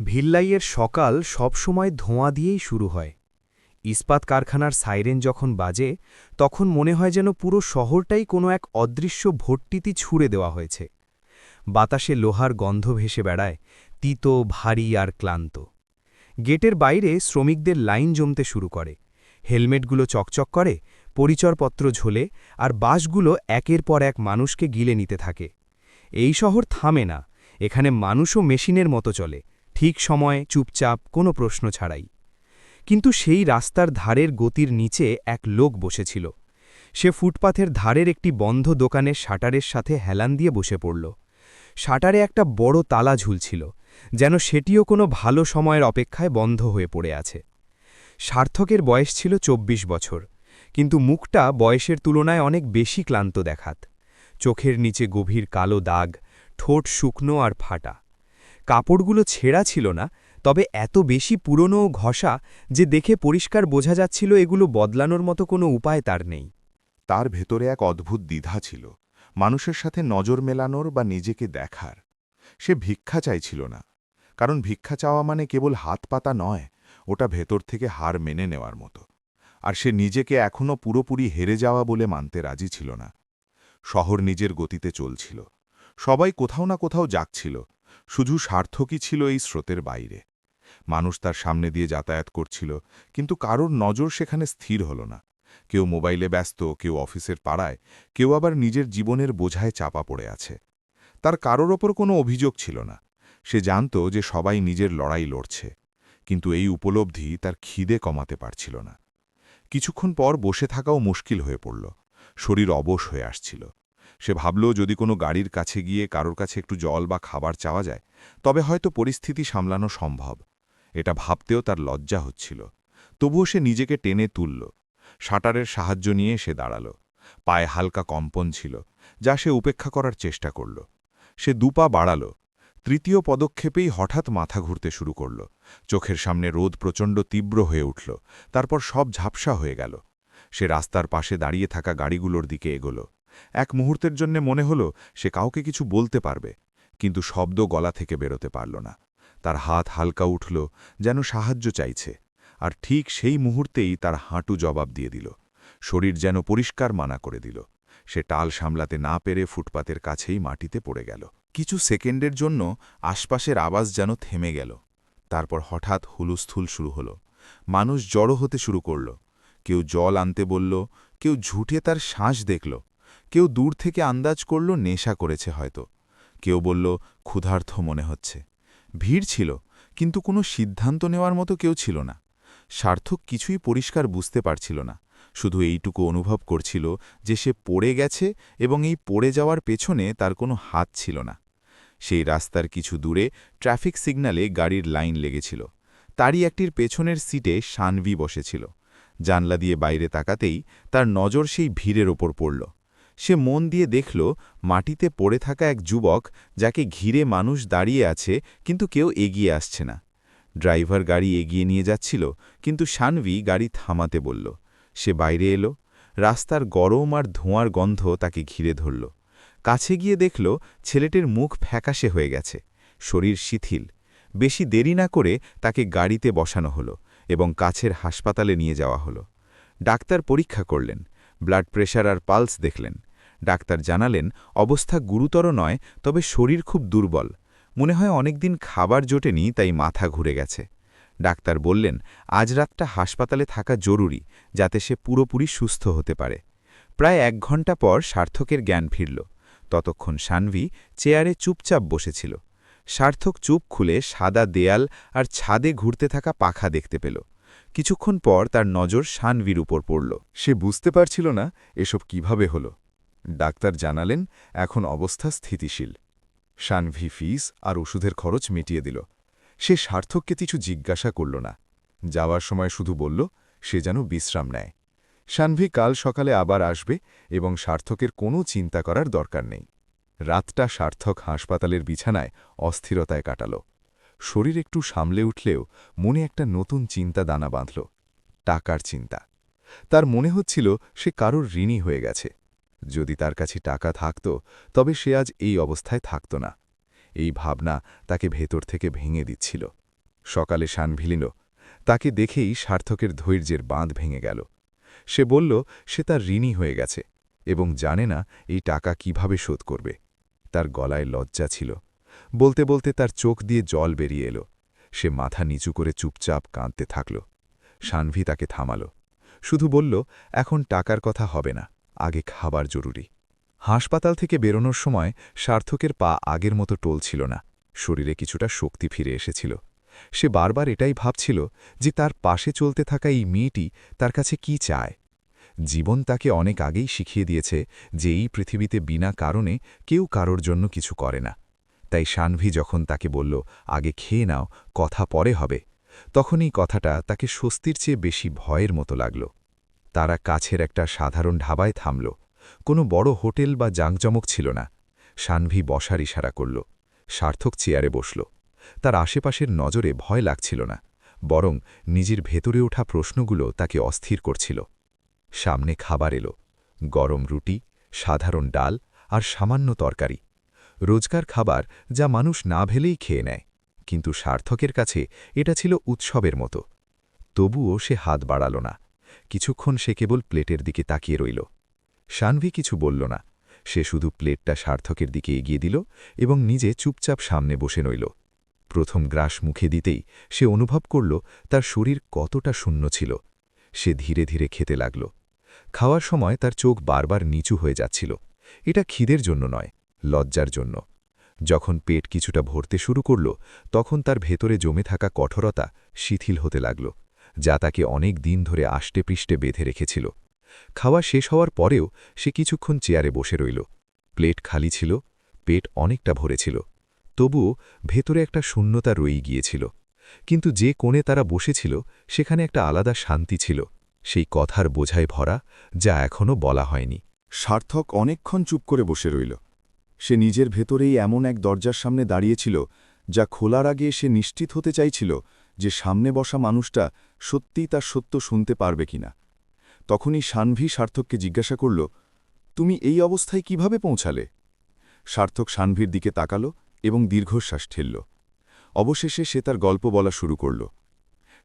ভিল্লাইয়ের সকাল সবসময় ধোঁয়া দিয়েই শুরু হয়। ইস্পাত কারখানার সাইরেন যখন বাজে তখন মনে হয় যেন পুরো শহরটাই কোনো এক অদৃশ্য ভট্টিতে ছুঁড়ে দেওয়া হয়েছে। বাতাসে লোহার গন্ধ ভেসে বেড়ায়, তিতো, ভারী আর ক্লান্ত। গেটের বাইরে শ্রমিকদের লাইন জমতে শুরু করে। হেলমেটগুলো চকচক করে, পরিচয়পত্র ঝোলে, আর বাসগুলো একের পর এক মানুষকে গিলে নিতে থাকে। এই শহর থামে না, এখানে মানুষও মেশিনের মতো চলে, ঠিক সময়ে, চুপচাপ, কোনো প্রশ্ন ছাড়াই। কিন্তু সেই রাস্তার ধারের গতির নিচে এক লোক বসেছিল। সে ফুটপাথের ধারের একটি বন্ধ দোকানের শাটারের সাথে হেলান দিয়ে বসে পড়ল। শাটারে একটা বড় তালা ঝুলছিল, যেন সেটিও কোনো ভালো সময়ের অপেক্ষায় বন্ধ হয়ে পড়ে আছে। সার্থকের বয়স ছিল ২৪ বছর, কিন্তু মুখটা বয়সের তুলনায় অনেক বেশি ক্লান্ত দেখাত। চোখের নিচে গভীর কালো দাগ, ঠোঁট শুকনো আর ফাটা। কাপড়গুলো ছেঁড়া ছিল না, তবে এত বেশি পুরনো ও ঘষা যে দেখে পরিষ্কার বোঝা যাচ্ছিল এগুলো বদলানোর মতো কোনো উপায় তার নেই। তার ভেতরে এক অদ্ভুত দ্বিধা ছিল, মানুষের সাথে নজর মেলানোর বা নিজেকে দেখার। সে ভিক্ষা চাইছিল না, কারণ ভিক্ষা চাওয়া মানে কেবল হাত পাতা নয়, ওটা ভেতর থেকে হার মেনে নেওয়ার মতো। আর সে নিজেকে এখনও পুরোপুরি হেরে যাওয়া বলে মানতে রাজি ছিল না। শহর নিজের গতিতে চলছিল, সবাই কোথাও না কোথাও যাচ্ছিল, শুধু সার্থকই ছিল এই স্রোতের বাইরে। মানুষ তার সামনে দিয়ে যাতায়াত করছিল, কিন্তু কারোর নজর সেখানে স্থির হল না। কেউ মোবাইলে ব্যস্ত, কেউ অফিসের পাড়ায়, কেউ আবার নিজের জীবনের বোঝায় চাপা পড়ে আছে। তার কারোর ওপর কোনো অভিযোগ ছিল না, সে জানত যে সবাই নিজের লড়াই লড়ছে, কিন্তু এই উপলব্ধি তার খিদে কমাতে পারছিল না। কিছুক্ষণ পর বসে থাকাও মুশকিল হয়ে পড়ল, শরীর অবশ হয়ে আসছিল। সে ভাবল যদি কোনো গাড়ির কাছে গিয়ে কারোর কাছে একটু জল বা খাবার চাওয়া যায়, তবে হয়তো পরিস্থিতি সামলানো সম্ভব। এটা ভাবতেও তার লজ্জা হচ্ছিল, তবুও সে নিজেকে টেনে তুলল। শাটারের সাহায্য নিয়ে সে দাঁড়াল। পায়ে হালকা কম্পন ছিল, যা সে উপেক্ষা করার চেষ্টা করল। সে দুপা বাড়াল, তৃতীয় পদক্ষেপেই হঠাৎ মাথা ঘুরতে শুরু করল। চোখের সামনে রোদ প্রচণ্ড তীব্র হয়ে উঠল, তারপর সব ঝাপসা হয়ে গেল। সে রাস্তার পাশে দাঁড়িয়ে থাকা গাড়িগুলোর দিকে এগোল। এক মুহূর্তের জন্য মনে হল সে কাউকে কিছু বলতে পারবে, কিন্তু শব্দ গলা থেকে বেরোতে পারল না। তার হাত হালকা উঠল, যেন সাহায্য চাইছে, আর ঠিক সেই মুহূর্তেই তার হাঁটু জবাব দিয়ে দিল। শরীর যেন পরিষ্কার মানা করে দিল। সে টাল সামলাতে না পেরে ফুটপাতের কাছেই মাটিতে পড়ে গেল। কিছু সেকেন্ডের জন্য আশপাশের আওয়াজ যেন থেমে গেল। তারপর হঠাৎ হুলুস্থুল শুরু হল। মানুষ জড়ো হতে শুরু করল। কেউ জল আনতে বলল, কেউ ঝুঁটে তার শ্বাস দেখল, কেউ দূর থেকে আন্দাজ করল নেশা করেছে হয়তো, কেউ বলল ক্ষুধার্থ মনে হচ্ছে। ভিড় ছিল, কিন্তু কোনো সিদ্ধান্ত নেওয়ার মতো কেউ ছিল না। সার্থক কিছুই পরিষ্কার বুঝতে পারছিল না, শুধু এইটুকু অনুভব করছিল যে সে পড়ে গেছে এবং এই পড়ে যাওয়ার পেছনে তার কোনো হাত ছিল না। সেই রাস্তার কিছু দূরে ট্রাফিক সিগন্যালে গাড়ির লাইন লেগেছিল। তারই একটির পেছনের সিটে সানভি বসেছিল। জানলা দিয়ে বাইরে তাকাতেই তার নজর সেই ভিড়ের ওপর পড়ল। সে মন দিয়ে দেখল মাটিতে পড়ে থাকা এক যুবক, যাকে ঘিরে মানুষ দাঁড়িয়ে আছে, কিন্তু কেউ এগিয়ে আসছে না। ড্রাইভার গাড়ি এগিয়ে নিয়ে যাচ্ছিল, কিন্তু সানভি গাড়ি থামাতে বলল। সে বাইরে এলো। রাস্তার গরম আর ধোঁয়ার গন্ধ তাকে ঘিরে ধরল। কাছে গিয়ে দেখল ছেলেটির মুখ ফ্যাকাশে হয়ে গেছে, শরীর শিথিল। বেশি দেরি না করে তাকে গাড়িতে বসানো হলো এবং কাছের হাসপাতালে নিয়ে যাওয়া হলো। ডাক্তার পরীক্ষা করলেন, ব্লাড প্রেশার আর পালস দেখলেন। ডাক্তার জানালেন অবস্থা গুরুতর নয়, তবে শরীর খুব দুর্বল। মনে হয় অনেকদিন খাবার জোটেনি, তাই মাথা ঘুরে গেছে। ডাক্তার বললেন আজ রাতটা হাসপাতালে থাকা জরুরি, যাতে সে পুরোপুরি সুস্থ হতে পারে। প্রায় ১ ঘণ্টা পর সার্থকের জ্ঞান ফিরল। ততক্ষণ সানভি চেয়ারে চুপচাপ বসেছিল। সার্থক চুপ খুলে সাদা দেয়াল আর ছাদে ঘুরতে থাকা পাখা দেখতে পেল। কিছুক্ষণ পর তার নজর সানভির উপর পড়ল। সে বুঝতে পারছিল না এসব কিভাবে হল। ডাক্তার জানালেন এখন অবস্থা স্থিতিশীল। সানভি ফিস আর ওষুধের খরচ মিটিয়ে দিল। সে সার্থককে কিছু জিজ্ঞাসা করল না, যাওয়ার সময় শুধু বলল সে যেন বিশ্রাম নেয়। সানভি কাল সকালে আবার আসবে এবং সার্থকের কোনো চিন্তা করার দরকার নেই। রাতটা সার্থক হাসপাতালের বিছানায় অস্থিরতায় কাটাল। শরীর একটু সামলে উঠলেও মনে একটা নতুন চিন্তা দানা বাঁধল, টাকার চিন্তা। তার মনে হচ্ছিল সে কারোর ঋণী হয়ে গেছে। যদি তার কাছে টাকা থাকত, তবে সে আজ এই অবস্থায় থাকত না। এই ভাবনা তাকে ভেতর থেকে ভেঙে দিচ্ছিল। সকালে শানভিলিল তাকে দেখেই সার্থকের ধৈর্যের বাঁধ ভেঙে গেল। সে বলল সে তার ঋণী হয়ে গেছে এবং জানে না এই টাকা কিভাবে শোধ করবে। তার গলায় লজ্জা ছিল। বলতে বলতে তার চোখ দিয়ে জল বেরিয়ে এলো। সে মাথা নিচু করে চুপচাপ কাঁদতে থাকল। শানভি তাকে থামাল, শুধু বলল, এখন টাকার কথা হবে না, আগে খাবার জরুরি। হাসপাতাল থেকে বেরোনোর সময় সার্থকের পা আগের মতো টলছিল না, শরীরে কিছুটা শক্তি ফিরে এসেছিল। সে বারবার এটাই ভাবছিল যে তার পাশে চলতে থাকা এই মেয়েটি তার কাছে কি চায়। জীবন তাকে অনেক আগেই শিখিয়ে দিয়েছে যে এই পৃথিবীতে বিনা কারণে কেউ কারোর জন্য কিছু করে না। তাই শানভি যখন তাকে বলল, আগে খেয়ে নাও, কথা পরে হবে, তখন এই কথাটা তাকে স্বস্তির চেয়ে বেশি ভয়ের মতো লাগল। তারা কাছের একটা সাধারণ ঢাবায় থামল। কোনো বড় হোটেল বা জাঁকজমক ছিল না। শানভি বসার ইশারা করল। সার্থক চেয়ারে বসল। তার আশেপাশের নজরে ভয় লাগছিল না, বরং নিজের ভেতরে ওঠা প্রশ্নগুলো তাকে অস্থির করছিল। সামনে খাবার এলো, গরম রুটি, সাধারণ ডাল আর সামান্য তরকারি। রোজকার খাবার যা মানুষ না ভেলেই খেয়ে নেয়, কিন্তু সার্থকের কাছে এটা ছিল উৎসবের মতো। তবুও সে হাত বাড়াল না। কিছুক্ষণ সে কেবল প্লেটের দিকে তাকিয়ে রইল। শানভি কিছু বলল না। সে শুধু প্লেটটা সার্থকের দিকে এগিয়ে দিল এবং নিজে চুপচাপ সামনে বসে রইল। প্রথম গ্রাস মুখে দিতেই সে অনুভব করল তার শরীর কতটা শূন্য ছিল। সে ধীরে ধীরে খেতে লাগল। খাওয়ার সময় তার চোখ বারবার নিচু হয়ে যাচ্ছিল। এটা খিদের জন্য নয়, লজ্জার জন্য। যখন পেট কিছুটা ভরতে শুরু করল, তখন তার ভেতরে জমে থাকা কঠোরতা শিথিল হতে লাগল, যা তাকে অনেক দিন ধরে আষ্টেপৃষ্ঠে বেঁধে রেখেছিল। খাওয়া শেষ হওয়ার পরেও সে কিছুক্ষণ চেয়ারে বসে রইল। প্লেট খালি ছিল, পেট অনেকটা ভরেছিল, তবুও ভেতরে একটা শূন্যতা রয়েই গিয়েছিল। কিন্তু যে কোণে তারা বসেছিল সেখানে একটা আলাদা শান্তি ছিল, সেই কথার বোঝায় ভরা, যা এখনও বলা হয়নি। সার্থক অনেকক্ষণ চুপ করে বসে রইল। সে নিজের ভেতরেই এমন এক দরজার সামনে দাঁড়িয়েছিল যা খোলার আগে সে নিশ্চিত হতে চাইছিল যে সামনে বসা মানুষটা সত্যিই তার সত্য শুনতে পারবে কিনা। তখনই শানভি সার্থককে জিজ্ঞাসা করল, তুমি এই অবস্থায় কিভাবে পৌঁছালে? সার্থক শানভির দিকে তাকাল এবং দীর্ঘশ্বাস ঠেলল। অবশেষে সে তার গল্প বলা শুরু করল।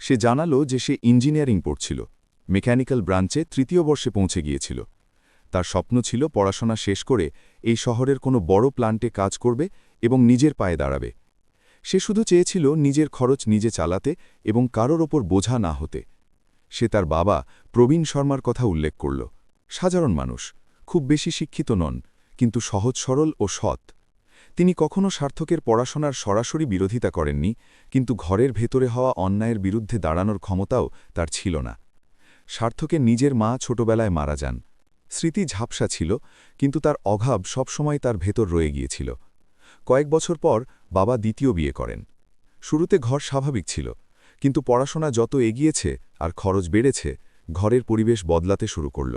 সে জানালো যে সে ইঞ্জিনিয়ারিং পড়ছিল, মেকানিক্যাল ব্রাঞ্চে ৩য় বর্ষে পৌঁছে গিয়েছিল। তার স্বপ্ন ছিল পড়াশোনা শেষ করে এই শহরের কোনো বড় প্ল্যান্টে কাজ করবে এবং নিজের পায়ে দাঁড়াবে। সে শুধু চেয়েছিল নিজের খরচ নিজে চালাতে এবং কারোর ওপর বোঝা না হতে। সে তার বাবা প্রবীণ শর্মার কথা উল্লেখ করল। সাধারণ মানুষ, খুব বেশি শিক্ষিত নন, কিন্তু সহজ সরল ও সৎ। তিনি কখনো সার্থকের পড়াশোনার সরাসরি বিরোধিতা করেননি, কিন্তু ঘরের ভেতরে হওয়া অন্যায়ের বিরুদ্ধে দাঁড়ানোর ক্ষমতাও তার ছিল না। সার্থকের নিজের মা ছোটবেলায় মারা যান। স্মৃতি ঝাপসা ছিল, কিন্তু তার অভাব সবসময় তার ভেতর রয়ে গিয়েছিল। কয়েক বছর পর বাবা দ্বিতীয় বিয়ে করেন। শুরুতে ঘর স্বাভাবিক ছিল, কিন্তু পড়াশোনা যত এগিয়েছে আর খরচ বেড়েছে, ঘরের পরিবেশ বদলাতে শুরু করল।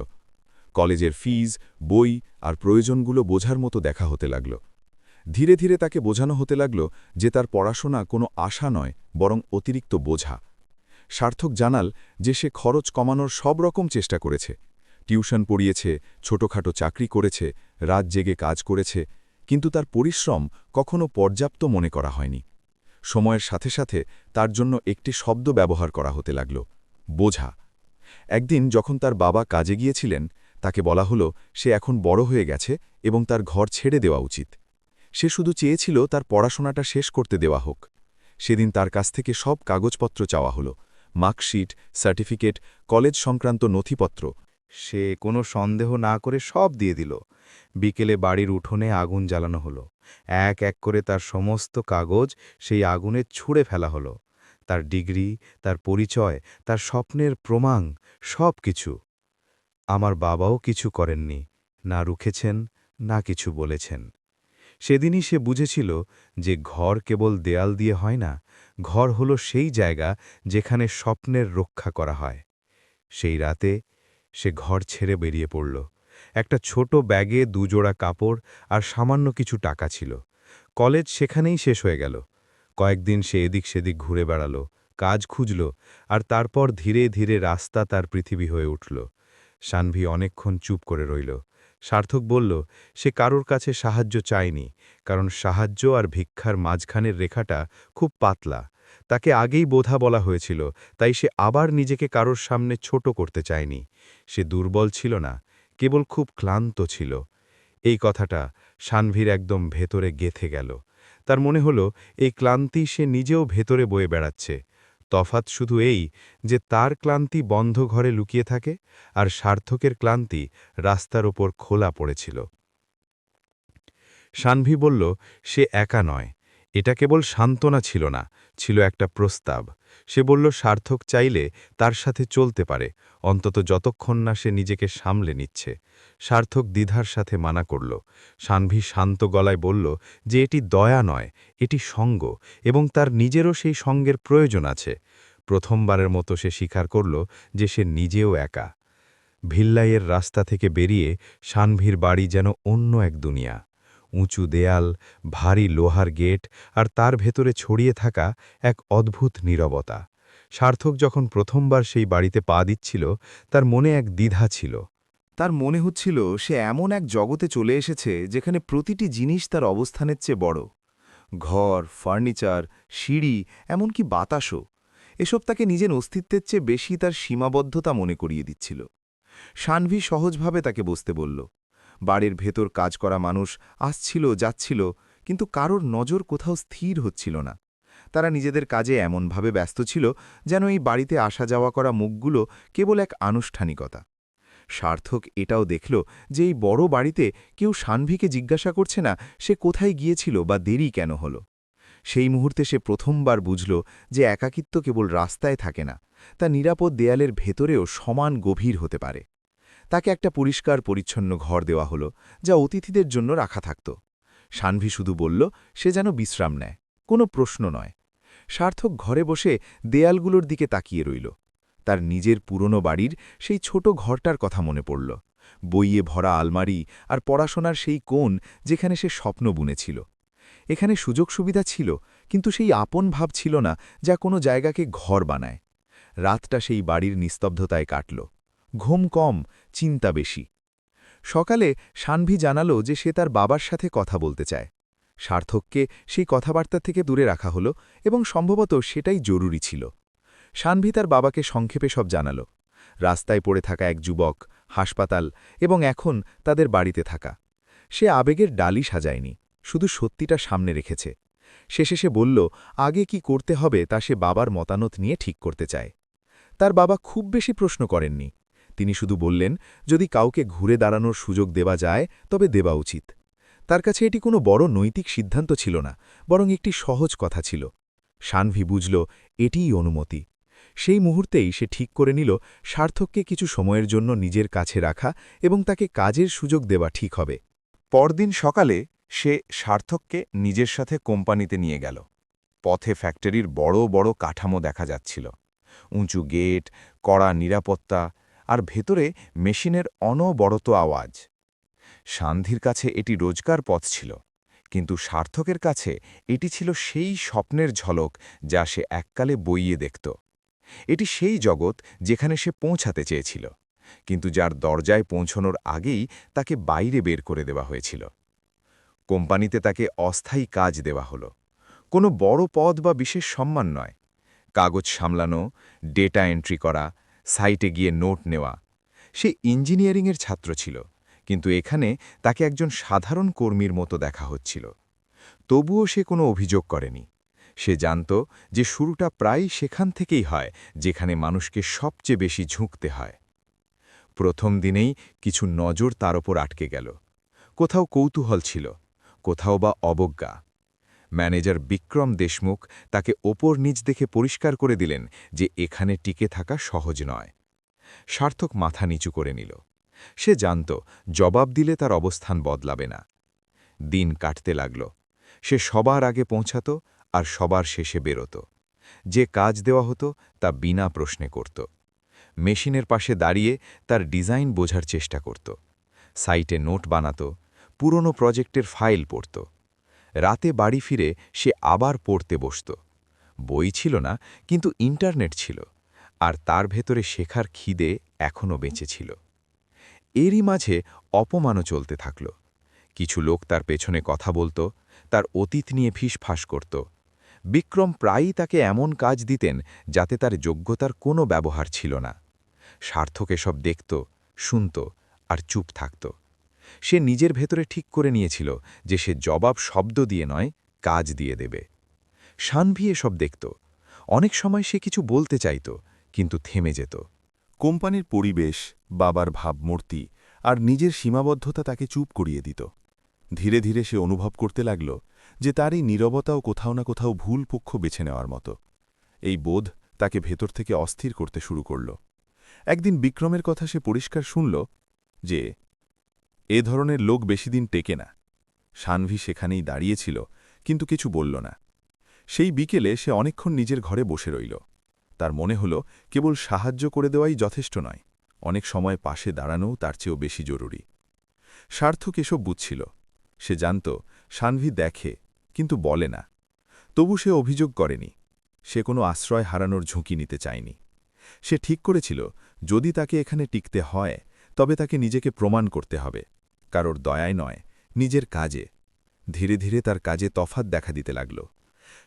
কলেজের ফিজ, বই আর প্রয়োজনগুলো বোঝার মতো দেখা হতে লাগল। ধীরে ধীরে তাকে বোঝানো হতে লাগল যে তার পড়াশোনা কোনো আশা নয়, বরং অতিরিক্ত বোঝা। সার্থক জানাল যে সে খরচ কমানোর সব রকম চেষ্টা করেছে, টিউশন পড়িয়েছে, ছোটখাটো চাকরি করেছে, রাত জেগে কাজ করেছে, কিন্তু তার পরিশ্রম কখনো পর্যাপ্ত মনে করা হয়নি। সময়ের সাথে সাথে তার জন্য একটি শব্দ ব্যবহার করা হতে লাগল, বোঝা। একদিন যখন তার বাবা কাজে গিয়েছিলেন, তাকে বলা হলো সে এখন বড় হয়ে গেছে এবং তার ঘর ছেড়ে দেওয়া উচিত। সে শুধু চেয়েছিল তার পড়াশোনাটা শেষ করতে দেওয়া হোক। সেদিন তার কাছ থেকে সব কাগজপত্র চাওয়া হলো, মার্কশিট, সার্টিফিকেট, কলেজ সংক্রান্ত নথিপত্র। সে কোনো সন্দেহ না করে সব দিয়ে দিল। বিকেলে বাড়ির উঠোনে আগুন জ্বালানো হলো। এক এক করে তার সমস্ত কাগজ সেই আগুনে ছুঁড়ে ফেলা হলো। তার ডিগ্রি, তার পরিচয়, তার স্বপ্নের প্রমাণ, সব কিছু। আমার বাবাও কিছু করেননি, না রুখেছেন, না কিছু বলেছেন। সেদিনই সে বুঝেছিল যে ঘর কেবল দেয়াল দিয়ে হয় না, ঘর হলো সেই জায়গা যেখানে স্বপ্নের রক্ষা করা হয়। সেই রাতে সে ঘর ছেড়ে বেরিয়ে পড়ল। একটা ছোট ব্যাগে দুজোড়া কাপড় আর সামান্য কিছু টাকা ছিল। কলেজ সেখানেই শেষ হয়ে গেল। কয়েকদিন সে এদিক সেদিক ঘুরে বেড়াল, কাজ খুঁজল, আর তারপর ধীরে ধীরে রাস্তা তার পৃথিবী হয়ে উঠল। শানভি অনেকক্ষণ চুপ করে রইল। সার্থক বলল সে কারোর কাছে সাহায্য চায়নি, কারণ সাহায্য আর ভিক্ষার মাঝখানের রেখাটা খুব পাতলা। তাকে আগেই বোধা বলা হয়েছিল, তাই সে আবার নিজেকে কারোর সামনে ছোট করতে চায়নি। সে দুর্বল ছিল না, কেবল খুব ক্লান্ত ছিল। এই কথাটা সানভীর একদম ভেতরে গেঁথে গেল। তার মনে হলো এই ক্লান্তি সে নিজেও ভেতরে বয়ে বেড়াচ্ছে। তফাৎ শুধু এই যে তার ক্লান্তি বন্ধ ঘরে লুকিয়ে থাকে, আর সার্থকের ক্লান্তি রাস্তার ওপর খোলা পড়েছিল। সানভি বলল, সে একা নয়। এটা কেবল সান্ত্বনা ছিল না, ছিল একটা প্রস্তাব। সে বলল সার্থক চাইলে তার সাথে চলতে পারে, অন্তত যতক্ষণ না সে নিজেকে সামলে নিচ্ছে। সার্থক দ্বিধার সাথে মানা করল। সানভি শান্ত গলায় বলল যে এটি দয়া নয়, এটি সঙ্গ, এবং তার নিজেরও সেই সঙ্গের প্রয়োজন আছে। প্রথমবারের মতো সে স্বীকার করল যে সে নিজেও একা। ভিল্লাইয়ের রাস্তা থেকে বেরিয়ে সানভির বাড়ি যেন অন্য এক দুনিয়া। উঁচু দেয়াল, ভারী লোহার গেট, আর তার ভেতরে ছড়িয়ে থাকা এক অদ্ভুত নীরবতা। সার্থক যখন প্রথমবার সেই বাড়িতে পা দিচ্ছিল, তার মনে এক দ্বিধা ছিল। তার মনে হচ্ছিল সে এমন এক জগতে চলে এসেছে যেখানে প্রতিটি জিনিস তার অবস্থানের চেয়ে বড়। ঘর, ফার্নিচার, সিঁড়ি, এমনকি বাতাসও, এসব তাকে নিজের অস্তিত্বের চেয়ে বেশি তার সীমাবদ্ধতা মনে করিয়ে দিচ্ছিল। সানভি সহজভাবে তাকে বসতে বলল। বাড়ির ভেতর কাজ করা মানুষ আসছিল, যাচ্ছিল, কিন্তু কারোর নজর কোথাও স্থির হচ্ছিল না। তারা নিজেদের কাজে এমনভাবে ব্যস্ত ছিল যেন এই বাড়িতে আসা যাওয়া করা মুখগুলো কেবল এক আনুষ্ঠানিকতা। সার্থক এটাও দেখল যে এই বড় বাড়িতে কেউ সানভিকে জিজ্ঞাসা করছে না সে কোথায় গিয়েছিল বা দেরি কেন হল। সেই মুহূর্তে সে প্রথমবার বুঝল যে একাকিত্ব কেবল রাস্তায় থাকে না, তা নিরাপদ দেয়ালের ভেতরেও সমান গভীর হতে পারে। তাকে একটা পরিষ্কার পরিচ্ছন্ন ঘর দেওয়া হলো, যা অতিথিদের জন্য রাখা থাকত। সানভি শুধু বলল সে যেন বিশ্রাম নেয়, কোনো প্রশ্ন নয়। সার্থক ঘরে বসে দেয়ালগুলোর দিকে তাকিয়ে রইল। তার নিজের পুরনো বাড়ির সেই ছোট ঘরটার কথা মনে পড়ল। বইয়ে ভরা আলমারি আর পড়াশোনার সেই কোণ যেখানে সে স্বপ্ন বুনেছিল। এখানে সুযোগ সুবিধা ছিল, কিন্তু সেই আপন ভাব ছিল না যা কোনো জায়গাকে ঘর বানায়। রাতটা সেই বাড়ির নিস্তব্ধতায় কাটল। ঘুম কম, চিন্তা বেশি। সকালে সানভি জানালো যে সে তার বাবার সাথে কথা বলতে চায়। সার্থককে সেই কথাবার্তা থেকে দূরে রাখা হলো, এবং সম্ভবত সেটাই জরুরি ছিল। সানভি তার বাবাকে সংক্ষেপে সব জানাল। রাস্তায় পড়ে থাকা এক যুবক, হাসপাতাল, এবং এখন তাদের বাড়িতে থাকা। সে আবেগের ডালি সাজায়নি, শুধু সত্যিটা সামনে রেখেছে। শেষে সে বলল আগে কি করতে হবে তা সে বাবার মতামত নিয়ে ঠিক করতে চায়। তার বাবা খুব বেশি প্রশ্ন করেননি। তিনি শুধু বললেন যদি কাউকে ঘুরে দাঁড়ানোর সুযোগ দেওয়া যায় তবে দেওয়া উচিত। তার কাছে এটি কোনো বড় নৈতিক সিদ্ধান্ত ছিল না, বরং একটি সহজ কথা ছিল। সানভি বুঝল এটিই অনুমতি। সেই মুহূর্তেই সে ঠিক করে নিল সার্থককে কিছু সময়ের জন্য নিজের কাছে রাখা এবং তাকে কাজের সুযোগ দেওয়া ঠিক হবে। পরদিন সকালে সে সার্থককে নিজের সাথে কোম্পানিতে নিয়ে গেল। পথে ফ্যাক্টরির বড় বড় কাঠামো দেখা যাচ্ছিল, উঁচু গেট, কড়া নিরাপত্তা, আর ভেতরে মেশিনের অনবরত আওয়াজ। সান্ধির কাছে এটি রোজকার পথ ছিল, কিন্তু সার্থকের কাছে এটি ছিল সেই স্বপ্নের ঝলক যা সে এককালে বইয়ে দেখত। এটি সেই জগৎ যেখানে সে পৌঁছাতে চেয়েছিল, কিন্তু যার দরজায় পৌঁছনোর আগেই তাকে বাইরে বের করে দেওয়া হয়েছিল। কোম্পানিতে তাকে অস্থায়ী কাজ দেওয়া হলো, কোনো বড় পদ বা বিশেষ সম্মান নয়। কাগজ সামলানো, ডেটা এন্ট্রি করা, সাইটে গিয়ে নোট নেওয়া। সে ইঞ্জিনিয়ারিংয়ের ছাত্র ছিল, কিন্তু এখানে তাকে একজন সাধারণ কর্মীর মতো দেখা হচ্ছিল। তবুও সে কোনো অভিযোগ করেনি। সে জানত যে শুরুটা প্রায় সেখান থেকেই হয় যেখানে মানুষকে সবচেয়ে বেশি ঝুঁকতে হয়। প্রথম দিনেই কিছু নজর তার ওপর আটকে গেল। কোথাও কৌতূহল ছিল, কোথাও বা অবজ্ঞা। ম্যানেজার বিক্রম দেশমুখ তাকে ওপর নিচ দেখে পরিষ্কার করে দিলেন যে এখানে টিকে থাকা সহজ নয়। সার্থক মাথা নিচু করে নিল। সে জানত জবাব দিলে তার অবস্থান বদলাবে না। দিন কাটতে লাগল। সে সবার আগে পৌঁছাত আর সবার শেষে বেরোত। যে কাজ দেওয়া হতো তা বিনা প্রশ্নে করত। মেশিনের পাশে দাঁড়িয়ে তার ডিজাইন বোঝার চেষ্টা করত। সাইটে নোট বানাত, পুরনো প্রজেক্টের ফাইল পড়ত। রাতে বাড়ি ফিরে সে আবার পড়তে বসত। বই ছিল না, কিন্তু ইন্টারনেট ছিল, আর তার ভেতরে শেখার খিদে এখনও বেঁচে ছিল। এরই মাঝে অপমানও চলতে থাকল। কিছু লোক তার পেছনে কথা বলত, তার অতীত নিয়ে ফিসফাস করত। বিক্রম প্রায়ই তাকে এমন কাজ দিতেন যাতে তার যোগ্যতার কোনো ব্যবহার ছিল না। সার্থক এসব দেখত, শুনত আর চুপ থাকত। সে নিজের ভেতরে ঠিক করে নিয়েছিল যে সে জবাব শব্দ দিয়ে নয়, কাজ দিয়ে দেবে। সানভি এসব দেখত। অনেক সময় সে কিছু বলতে চাইত, কিন্তু থেমে যেত। কোম্পানির পরিবেশ, বাবার ভাবমূর্তি আর নিজের সীমাবদ্ধতা তাকে চুপ করিয়ে দিত। ধীরে ধীরে সে অনুভব করতে লাগল যে তার এই নীরবতাও কোথাও না কোথাও ভুল পক্ষ বেছে নেওয়ার মতো। এই বোধ তাকে ভেতর থেকে অস্থির করতে শুরু করল। একদিন বিক্রমের কথা সে পরিষ্কার শুনল যে এ ধরনের লোক বেশিদিন টেকে না। সানভি সেখানেই দাঁড়িয়েছিল, কিন্তু কিছু বলল না। সেই বিকেলে সে অনেকক্ষণ নিজের ঘরে বসে রইল। তার মনে হল কেবল সাহায্য করে দেওয়াই যথেষ্ট নয়, অনেক সময় পাশে দাঁড়ানোও তার চেয়েও বেশি জরুরি। সার্থক এসব বুঝছিল। সে জানত সানভি দেখে, কিন্তু বলে না। তবু সে অভিযোগ করেনি। সে কোনো আশ্রয় হারানোর ঝুঁকি নিতে চায়নি। সে ঠিক করেছিল যদি তাকে এখানে টিকতে হয় তবে তাকে নিজেকে প্রমাণ করতে হবে, কারোর দয়ায় নয়, নিজের কাজে। ধীরে ধীরে তার কাজে তফাৎ দেখা দিতে লাগল।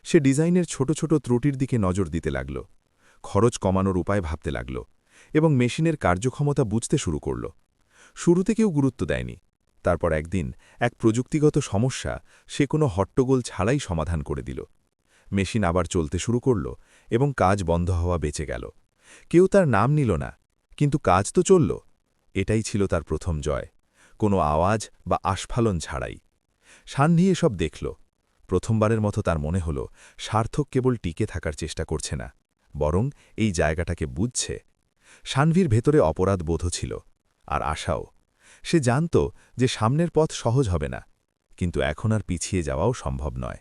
সে ডিজাইনের ছোট ছোট ত্রুটির দিকে নজর দিতে লাগল, খরচ কমানোর উপায় ভাবতে লাগল এবং মেশিনের কার্যক্ষমতা বুঝতে শুরু করল। শুরুতে কেউ গুরুত্ব দেয়নি। তারপর একদিন এক প্রযুক্তিগত সমস্যা সে কোনো হট্টগোল ছাড়াই সমাধান করে দিল। মেশিন আবার চলতে শুরু করল এবং কাজ বন্ধ হওয়া বেঁচে গেল। কেউ তার নাম নিল না, কিন্তু কাজ তো চলল। এটাই ছিল তার প্রথম জয়, কোনো আওয়াজ বা আস্ফালন ছাড়াই। সান্ভি এসব দেখল। প্রথমবারের মতো তার মনে হল সার্থক কেবল টিকে থাকার চেষ্টা করছে না, বরং এই জায়গাটাকে বুঝছে। সানভির ভেতরে অপরাধ বোধ ছিল, আর আশাও। সে জানত যে সামনের পথ সহজ হবে না, কিন্তু এখন আর পিছিয়ে যাওয়াও সম্ভব নয়।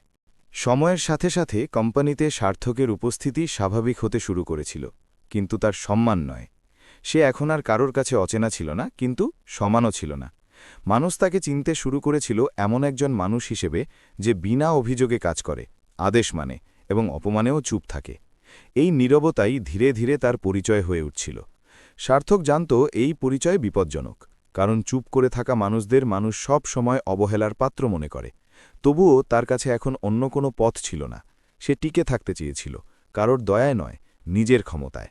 সময়ের সাথে সাথে কোম্পানিতে সার্থকের উপস্থিতি স্বাভাবিক হতে শুরু করেছিল, কিন্তু তার সম্মান নয়। সে এখন আর কারোর কাছে অচেনা ছিল না, কিন্তু সমানও ছিল না। মানুষ তাকে চিনতে শুরু করেছিল এমন একজন মানুষ হিসেবে যে বিনা অভিযোগে কাজ করে, আদেশ মানে এবং অপমানেও চুপ থাকে। এই নীরবতাই ধীরে ধীরে তার পরিচয় হয়ে উঠছিল। সার্থক জানত এই পরিচয় বিপজ্জনক, কারণ চুপ করে থাকা মানুষদের মানুষ সব সময় অবহেলার পাত্র মনে করে। তবুও তার কাছে এখন অন্য কোনো পথ ছিল না। সে টিকে থাকতে চেয়েছিল, কারোর দয়ায় নয়, নিজের ক্ষমতায়।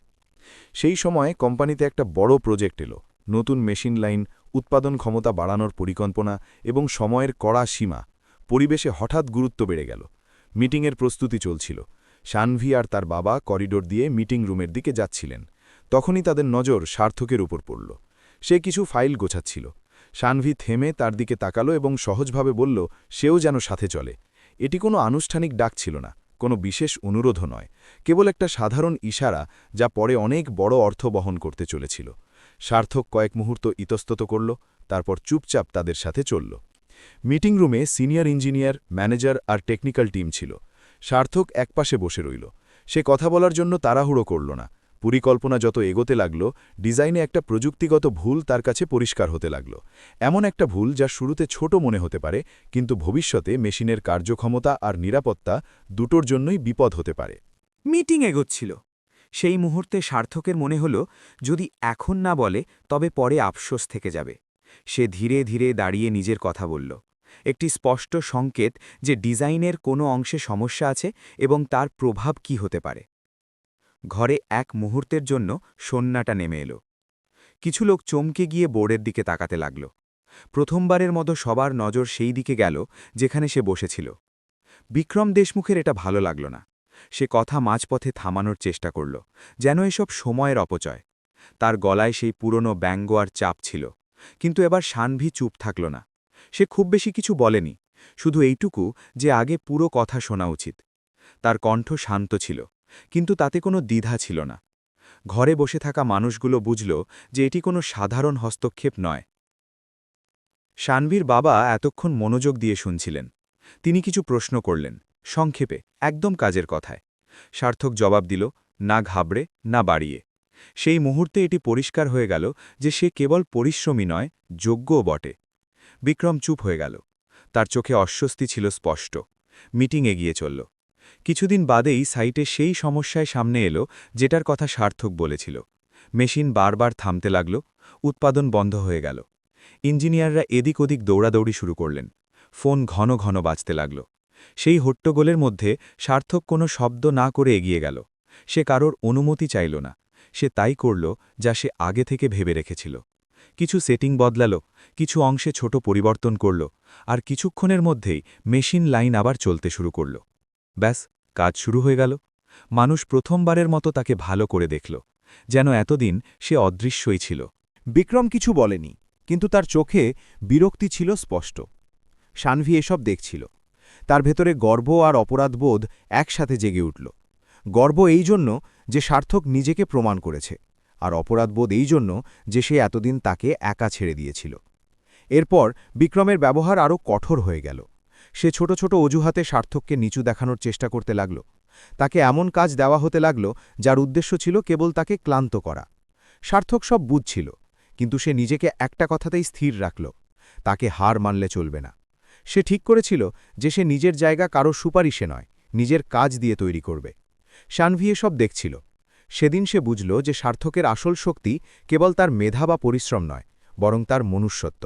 সেই সময়ে কোম্পানিতে একটা বড় প্রজেক্ট এলো। নতুন মেশিন লাইন, উৎপাদন ক্ষমতা বাড়ানোর পরিকল্পনা এবং সময়ের কড়া সীমা। পরিবেশে হঠাৎ গুরুত্ব বেড়ে গেল। মিটিংয়ের প্রস্তুতি চলছিল। সানভি আর তার বাবা করিডোর দিয়ে মিটিং রুমের দিকে যাচ্ছিলেন। তখনই তাদের নজর সার্থকের উপর পড়ল। সে কিছু ফাইল গোছাচ্ছিল। সানভি থেমে তার দিকে তাকালো এবং সহজভাবে বলল সেও যেন সাথে চলে। এটি কোনো আনুষ্ঠানিক ডাক ছিল না, কোনো বিশেষ অনুরোধও নয়, কেবল একটা সাধারণ ইশারা যা পরে অনেক বড় অর্থ বহন করতে চলেছিল। সার্থক কয়েক মুহূর্ত ইতস্তত করল, তারপর চুপচাপ তাদের সাথে চলল। মিটিং রুমে সিনিয়র ইঞ্জিনিয়ার, ম্যানেজার আর টেকনিক্যাল টিম ছিল। সার্থক একপাশে বসে রইল। সে কথা বলার জন্য তাড়াহুড়ো করল না। পরিকল্পনা যত এগোতে লাগল, ডিজাইনে একটা প্রযুক্তিগত ভুল তার কাছে পরিষ্কার হতে লাগল। এমন একটা ভুল যা শুরুতে ছোট মনে হতে পারে, কিন্তু ভবিষ্যতে মেশিনের কার্যক্ষমতা আর নিরাপত্তা দুটোর জন্যই বিপদ হতে পারে। মিটিং এগোচ্ছিল। সেই মুহূর্তে সার্থকের মনে হল যদি এখন না বলে তবে পরে আফসোস থেকে যাবে। সে ধীরে ধীরে দাঁড়িয়ে নিজের কথা বলল, একটি স্পষ্ট সংকেত যে ডিজাইনের কোনো অংশে সমস্যা আছে এবং তার প্রভাব কি হতে পারে। ঘরে এক মুহূর্তের জন্য সন্নাটা নেমে এলো। কিছু লোক চমকে গিয়ে বোর্ডের দিকে তাকাতে লাগল। প্রথমবারের মতো সবার নজর সেই দিকে গেল যেখানে সে বসেছিল। বিক্রম দেশমুখের এটা ভালো লাগল না। সে কথা মাঝপথে থামানোর চেষ্টা করল, যেন এসব সময়ের অপচয়। তার গলায় সেই পুরনো ব্যঙ্গ আর চাপ ছিল, কিন্তু এবার সানভি চুপ থাকল না। সে খুব বেশি কিছু বলেনি, শুধু এইটুকু যে আগে পুরো কথা শোনা উচিত। তার কণ্ঠ শান্ত ছিল, কিন্তু তাতে কোনো দ্বিধা ছিল না। ঘরে বসে থাকা মানুষগুলো বুঝল যে এটি কোনো সাধারণ হস্তক্ষেপ নয়। সানভির বাবা এতক্ষণ মনোযোগ দিয়ে শুনছিলেন। তিনি কিছু প্রশ্ন করলেন, সংক্ষেপে, একদম কাজের কথায়। সার্থক জবাব দিল, না ঘাবড়ে, না বাড়িয়ে। সেই মুহূর্তে এটি পরিষ্কার হয়ে গেল যে সে কেবল পরিশ্রমী নয়, যোগ্যও বটে। বিক্রম চুপ হয়ে গেল। তার চোখে অস্বস্তি ছিল স্পষ্ট। মিটিং এগিয়ে চলল। কিছুদিন বাদেই সাইটে সেই সমস্যায় সামনে এলো যেটার কথা সার্থক বলেছিল। মেশিন বারবার থামতে লাগল, উৎপাদন বন্ধ হয়ে গেল। ইঞ্জিনিয়াররা এদিক ওদিক দৌড়াদৌড়ি শুরু করলেন। ফোন ঘন ঘন বাজতে লাগল। সেই হট্টগোলের মধ্যে সার্থক কোনো শব্দ না করে এগিয়ে গেল। সে কারোর অনুমতি চাইল না, সে তাই করল যা সে আগে থেকে ভেবে রেখেছিল। কিছু সেটিং বদলাল, কিছু অংশে ছোট পরিবর্তন করল, আর কিছুক্ষণের মধ্যেই মেশিন লাইন আবার চলতে শুরু করল। ব্যাস, কাজ শুরু হয়ে গেল। মানুষ প্রথমবারের মতো তাকে ভালো করে দেখল, যেন এতদিন সে অদৃশ্যই ছিল। বিক্রম কিছু বলেনি, কিন্তু তার চোখে বিরক্তি ছিল স্পষ্ট। সানভি এসব দেখছিল। তার ভেতরে গর্ব আর অপরাধবোধ একসাথে জেগে উঠল। গর্ব এই জন্য যে সার্থক নিজেকে প্রমাণ করেছে, আর অপরাধবোধ এই জন্য যে সে এতদিন তাকে একা ছেড়ে দিয়েছিল। এরপর বিক্রমের ব্যবহার আরও কঠোর হয়ে গেল। সে ছোট ছোট অজুহাতে সার্থককে নিচু দেখানোর চেষ্টা করতে লাগল। তাকে এমন কাজ দেওয়া হতে লাগল যার উদ্দেশ্য ছিল কেবল তাকে ক্লান্ত করা। সার্থক সব বুঝছিল, কিন্তু সে নিজেকে একটা কথাতেই স্থির রাখল, তাকে হার মানলে চলবে না। সে ঠিক করেছিল যে সে নিজের জায়গা কারো সুপারিশে নয়, নিজের কাজ দিয়ে তৈরি করবে। সানভি এসব দেখছিল। সেদিন সে বুঝল যে সার্থকের আসল শক্তি কেবল তার মেধা বা পরিশ্রম নয়, বরং তার মনুষ্যত্ব।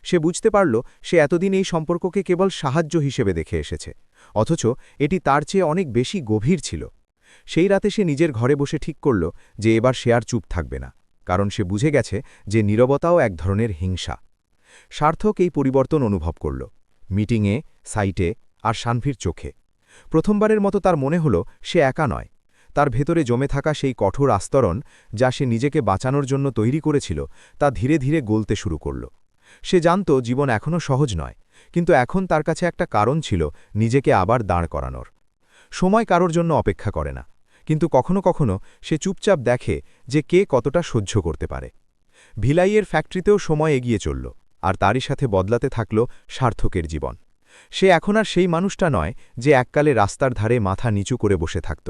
সে বুঝতে পারল সে এতদিন এই সম্পর্ককে কেবল সাহায্য হিসেবে দেখে এসেছে, অথচ এটি তার চেয়ে অনেক বেশি গভীর ছিল। সেই রাতে সে নিজের ঘরে বসে ঠিক করল যে এবার সে আর চুপ থাকবে না, কারণ সে বুঝে গেছে যে নীরবতাও এক ধরনের হিংসা। সার্থক এই পরিবর্তন অনুভব করল, মিটিংয়ে, সাইটে আর সানভির চোখে। প্রথমবারের মতো তার মনে হল সে একা নয়। তার ভেতরে জমে থাকা সেই কঠোর আস্তরণ, যা সে নিজেকে বাঁচানোর জন্য তৈরি করেছিল, তা ধীরে ধীরে গলতে শুরু করল। সে জানত জীবন এখনও সহজ নয়, কিন্তু এখন তার কাছে একটা কারণ ছিল নিজেকে আবার দাঁড় করানোর। সময় কারোর জন্য অপেক্ষা করে না, কিন্তু কখনো কখনো সে চুপচাপ দেখে যে কে কতটা সহ্য করতে পারে। ভিলাইয়ের ফ্যাক্টরিতেও সময় এগিয়ে চলল, আর তারই সাথে বদলাতে থাকল সার্থকের জীবন। সে এখন আর সেই মানুষটা নয় যে এককালে রাস্তার ধারে মাথা নিচু করে বসে থাকত।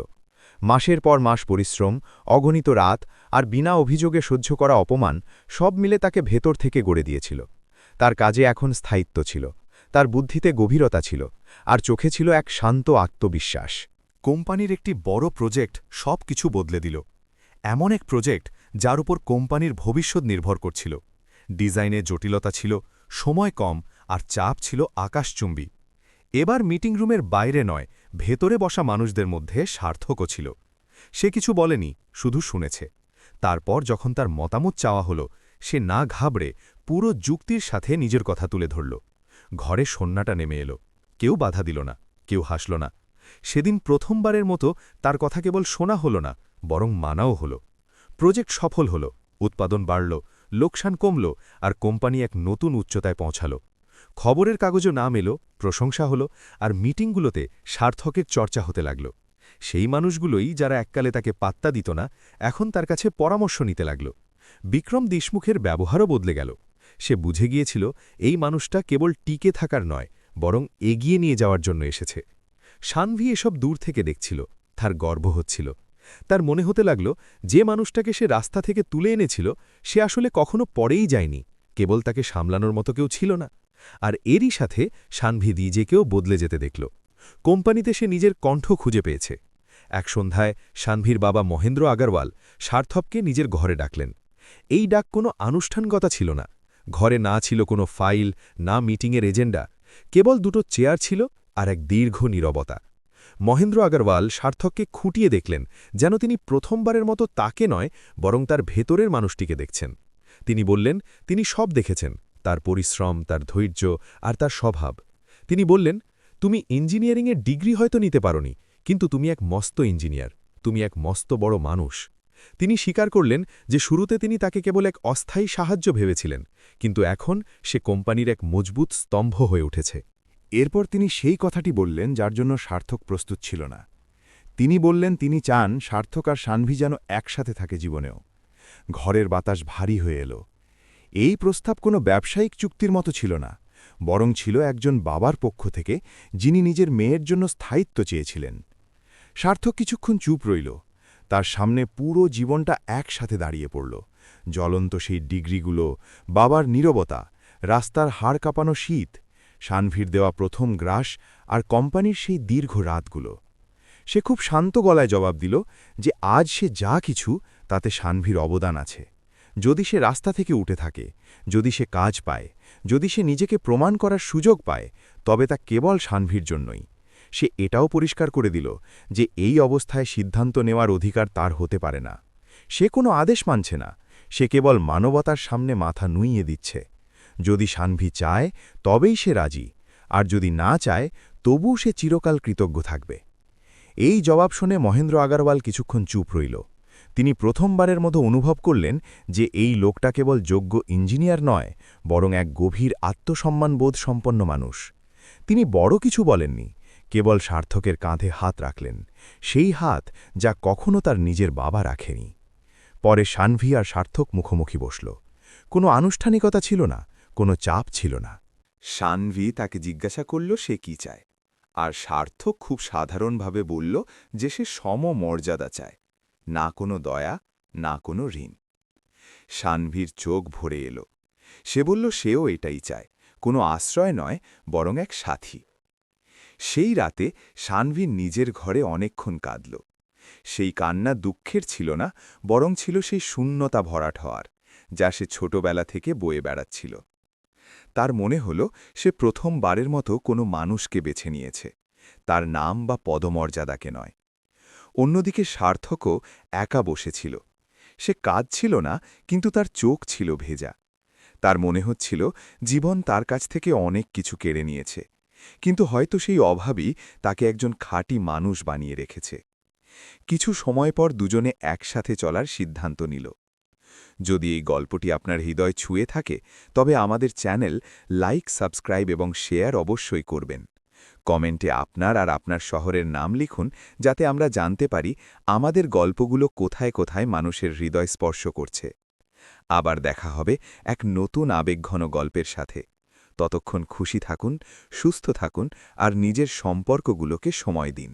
মাসের পর মাস পরিশ্রম, অগণিত রাত আর বিনা অভিযোগে সহ্য করা অপমান সব মিলে তাকে ভেতর থেকে গড়ে দিয়েছিল। তার কাজে এখন স্থায়িত্ব ছিল, তার বুদ্ধিতে গভীরতা ছিল, আর চোখে ছিল এক শান্ত আত্মবিশ্বাস। কোম্পানির একটি বড় প্রজেক্ট সব কিছু বদলে দিল। এমন এক প্রজেক্ট যার উপর কোম্পানির ভবিষ্যৎ নির্ভর করছিল। ডিজাইনে জটিলতা ছিল, সময় কম, আর চাপ ছিল আকাশচুম্বী। এবার মিটিং রুমের বাইরে নয়, ভেতরে বসা মানুষদের মধ্যে সার্থকও ছিল। সে কিছু বলেনি, শুধু শুনেছে। তারপর যখন তার মতামত চাওয়া হলো, সে না ঘাবড়ে পুরো যুক্তির সাথে নিজের কথা তুলে ধরল। ঘরে সন্নাটা নেমে এলো। কেউ বাধা দিল না, কেউ হাসল না। সেদিন প্রথমবারের মতো তার কথা কেবল শোনা হলো না, বরং মানাও হলো। প্রজেক্ট সফল হল, উৎপাদন বাড়ল, লোকসান কমল, আর কোম্পানি এক নতুন উচ্চতায় পৌঁছাল। খবরের কাগজও নাম এলো, প্রশংসা হলো, আর মিটিংগুলোতে সার্থকের চর্চা হতে লাগল। সেই মানুষগুলোই যারা এককালে তাকে পাত্তা দিত না, এখন তার কাছে পরামর্শ নিতে লাগল। বিক্রম দেশমুখের ব্যবহারও বদলে গেল। সে বুঝে গিয়েছিল এই মানুষটা কেবল টিকে থাকার নয়, বরং এগিয়ে নিয়ে যাওয়ার জন্য এসেছে। সানভি এসব দূর থেকে দেখছিল, তার গর্ব হচ্ছিল। তার মনে হতে লাগল যে মানুষটাকে সে রাস্তা থেকে তুলে এনেছিল সে আসলে কখনো পরেই যায়নি, কেবল তাকে সামলানোর মতো কেউ ছিল না। আর এরই সাথে সানভি নিজেকেও বদলে যেতে দেখল। কোম্পানিতে সে নিজের কণ্ঠ খুঁজে পেয়েছে। এক সন্ধ্যায় সানভির বাবা মহেন্দ্র আগরওয়াল সার্থককে নিজের ঘরে ডাকলেন। এই ডাক কোনো আনুষ্ঠানিকতা ছিল না। ঘরে না ছিল কোনো ফাইল, না মিটিংয়ের এজেন্ডা, কেবল দুটো চেয়ার ছিল আর এক দীর্ঘ নীরবতা। মহেন্দ্র আগরওয়াল সার্থককে খুঁটিয়ে দেখলেন, যেন তিনি প্রথমবারের মতো তাকে নয়, বরং তার ভেতরের মানুষটিকে দেখছেন। তিনি বললেন তিনি সব দেখেছেন, তার পরিশ্রম, তার ধৈর্য আর তার স্বভাব। তিনি বললেন, তুমি ইঞ্জিনিয়ারিংয়ের ডিগ্রি হয়তো নিতে পারোনি, কিন্তু তুমি এক মস্ত ইঞ্জিনিয়ার, তুমি এক মস্ত বড় মানুষ। তিনি স্বীকার করলেন যে শুরুতে তিনি তাকে কেবল এক অস্থায়ী সাহায্য ভেবেছিলেন, কিন্তু এখন সে কোম্পানির এক মজবুত স্তম্ভ হয়ে উঠেছে। এরপর তিনি সেই কথাটি বললেন যার জন্য সার্থক প্রস্তুত ছিল না। তিনি বললেন তিনি চান সার্থক আর সানভি যেন একসাথে থাকে জীবনেও। ঘরের বাতাস ভারী হয়ে এলো। এই প্রস্তাব কোনো ব্যবসায়িক চুক্তির মতো ছিল না, বরং ছিল একজন বাবার পক্ষ থেকে যিনি নিজের মেয়ের জন্য স্থায়িত্ব চেয়েছিলেন। সার্থক কিছুক্ষণ চুপ রইল। তার সামনে পুরো জীবনটা একসাথে দাঁড়িয়ে পড়ল। জ্বলন্ত সেই ডিগ্রিগুলো, বাবার নীরবতা, রাস্তার হাড় কাঁপানো শীত, সানভির দেওয়া প্রথম গ্রাস আর কোম্পানির সেই দীর্ঘ রাতগুলো। সে খুব শান্ত গলায় জবাব দিল যে আজ সে যা কিছু তাতে সানভির অবদান আছে। যদি সে রাস্তা থেকে উঠে থাকে, যদি সে কাজ পায়, যদি সে নিজেকে প্রমাণ করার সুযোগ পায়, তবে তা কেবল সানভির জন্যই। সে এটাও পরিষ্কার করে দিল যে এই অবস্থায় সিদ্ধান্ত নেওয়ার অধিকার তার হতে পারে না। সে কোনো আদেশ মানছে না, সে কেবল মানবতার সামনে মাথা নুইয়ে দিচ্ছে। যদি সানভি চায় তবেই সে রাজি, আর যদি না চায় তবু সে চিরকাল কৃতজ্ঞ থাকবে। এই জবাব শুনে মহেন্দ্র আগরওয়াল কিছুক্ষণ চুপ রইল। তিনি প্রথমবারের মতো অনুভব করলেন যে এই লোকটা কেবল যোগ্য ইঞ্জিনিয়ার নয়, বরং এক গভীর আত্মসম্মানবোধ সম্পন্ন মানুষ। তিনি বড় কিছু বলেননি, কেবল সার্থকের কাঁধে হাত রাখলেন, সেই হাত যা কখনো তার নিজের বাবা রাখেনি। পরে সানভি আর সার্থক মুখোমুখি বসল। কোনো আনুষ্ঠানিকতা ছিল না, কোনো চাপ ছিল না। সানভি তাকে জিজ্ঞাসা করল সে কি চায়, আর সার্থক খুব সাধারণভাবে বলল যে সে সমমর্যাদা চায়, না কোনো দয়া, না কোনো ঋণ। সানভির চোখ ভরে এলো। সে বলল সেও এটাই চায়, কোনো আশ্রয় নয়, বরং এক সাথী। সেই রাতে সানভি নিজের ঘরে অনেকক্ষণ কাঁদল। সেই কান্না দুঃখের ছিল না, বরং ছিল সেই শূন্যতা ভরাট হওয়ার, যা সে ছোটবেলা থেকে বয়ে বেড়াচ্ছিল। তার মনে হল সে প্রথমবারের মতো কোনো মানুষকে বেছে নিয়েছে, তার নাম বা পদমর্যাদাকে নয়। অন্যদিকে সার্থকও একা বসেছিল। সে কাঁদছিল না, কিন্তু তার চোখ ছিল ভেজা। তার মনে হচ্ছিল জীবন তার কাছ থেকে অনেক কিছু কেড়ে নিয়েছে, কিন্তু হয়তো সেই অভাবই তাকে একজন খাঁটি মানুষ বানিয়ে রেখেছে। কিছু সময় পর দুজনে একসাথে চলার সিদ্ধান্ত নিল। যদি এই গল্পটি আপনার হৃদয় ছুঁয়ে থাকে, তবে আমাদের চ্যানেল লাইক, সাবস্ক্রাইব এবং শেয়ার অবশ্যই করবেন। কমেন্টে আপনার আর আপনার শহরের নাম লিখুন, যাতে আমরা জানতে পারি আমাদের গল্পগুলো কোথায় কোথায় মানুষের হৃদয় স্পর্শ করছে। আবার দেখা হবে এক নতুন আবেগঘন গল্পের সাথে। ততক্ষণ খুশি থাকুন, সুস্থ থাকুন আর নিজের সম্পর্কগুলোকে সময় দিন।